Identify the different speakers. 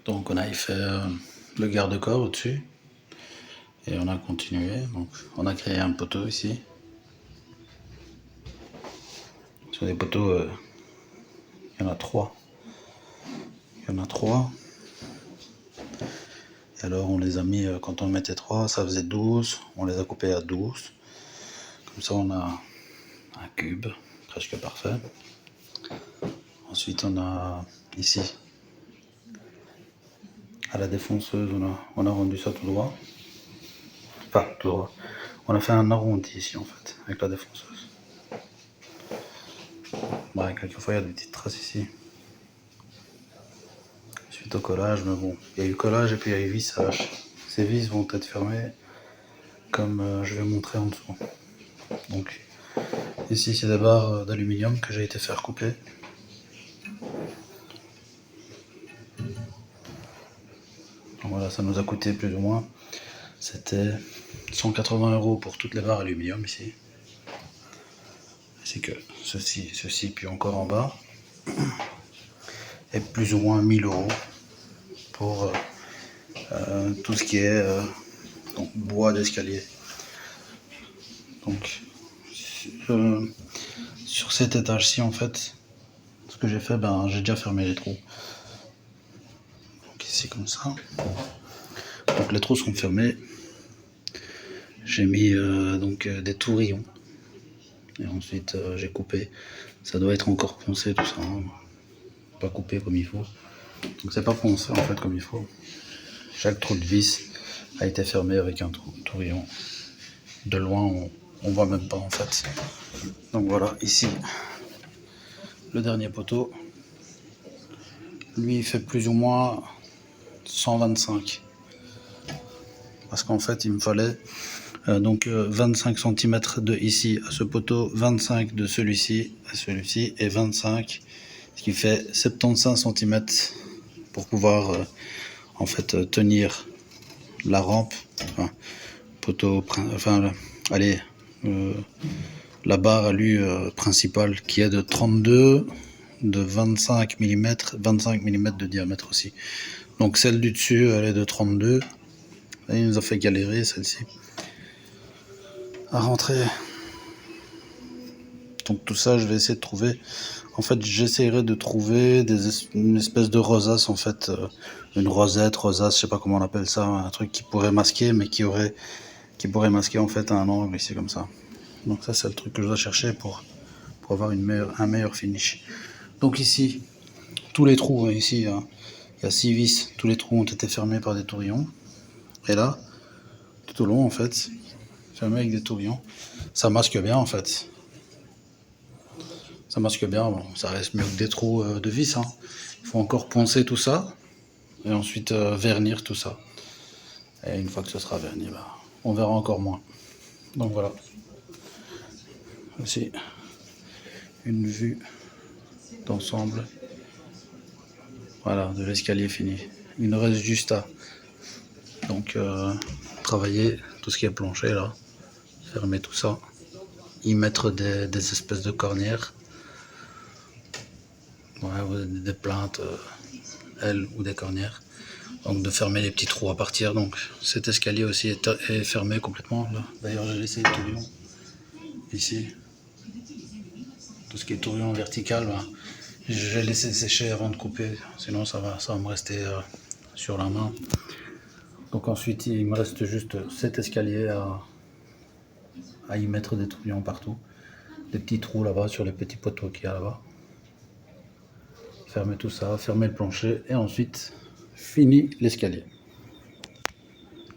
Speaker 1: Donc on a fait le garde-corps au-dessus et on a continué. Donc on a créé un poteau ici. Sur les poteaux, il y en a 3. Il y en a 3. Et alors on les a mis, quand on mettait 3, ça faisait 12. On les a coupés à 12. Comme ça on a un cube presque parfait. Ensuite on a ici, à la défonceuse, on a rendu ça tout droit. Enfin, tout droit. On a fait un arrondi ici en fait, avec la défonceuse. Ouais, quelquefois il y a des petites traces ici. Suite au collage, mais bon, il y a eu collage et puis il y a eu vissage. Ces vis vont être fermées comme je vais montrer en dessous. Donc ici c'est des barres d'aluminium que j'ai été faire couper. Donc voilà, ça nous a coûté plus ou moins, c'était 180 € pour toutes les barres aluminium ici. C'est que ceci, puis encore en bas, et plus ou moins 1000 € pour tout ce qui est donc, bois d'escalier. Donc sur cet étage-ci en fait, ce que j'ai fait, j'ai déjà fermé les trous. Donc ici comme ça. Donc les trous sont fermés. J'ai mis des tourillons. Et ensuite j'ai coupé. Ça doit être encore poncé tout ça. Hein. Pas coupé comme il faut. Donc c'est pas poncé en fait comme il faut. Chaque trou de vis a été fermé avec un tourillon. De loin on voit même pas en fait. Donc voilà, ici le dernier poteau. Lui il fait plus ou moins 125. Parce qu'en fait il me fallait 25 cm de ici à ce poteau, 25 de celui-ci à celui-ci et 25, ce qui fait 75 cm pour pouvoir en fait tenir la rampe, poteau, allez, la barre à lui principale qui est de 32, de 25 mm, 25 mm de diamètre aussi. Donc celle du dessus elle est de 32, et il nous a fait galérer celle-ci à rentrer. Donc tout ça je vais essayer de trouver, en fait j'essaierai de trouver une espèce de rosace en fait, une rosace, je sais pas comment on appelle ça, un truc qui pourrait masquer mais qui pourrait masquer en fait un angle ici comme ça. Donc ça c'est le truc que je dois chercher pour avoir un meilleur finish. Donc ici, tous les trous, ici il y a 6 vis, tous les trous ont été fermés par des tourillons. Et là, tout au long en fait, fermé avec des tourillons. Ça masque bien en fait. Ça masque bien, bon, ça reste mieux que des trous de vis. Hein. Il faut encore poncer tout ça et ensuite vernir tout ça. Et une fois que ce sera verni, on verra encore moins. Donc voilà. Voici une vue d'ensemble. Voilà, de l'escalier fini. Il nous reste juste à travailler tout ce qui est plancher là, fermer tout ça, y mettre des espèces de cornières. Ouais, des plaintes, ailes ou des cornières. Donc de fermer les petits trous à partir. Donc cet escalier aussi est fermé complètement. D'ailleurs j'ai laissé les tourillons ici. Tout ce qui est tourillon vertical, j'ai laissé sécher avant de couper. Sinon ça va me rester sur la main. Donc ensuite il me reste juste cet escalier à y mettre des tourillons partout. Des petits trous là-bas sur les petits poteaux qu'il y a là-bas. Fermer tout ça, fermer le plancher et ensuite fini l'escalier.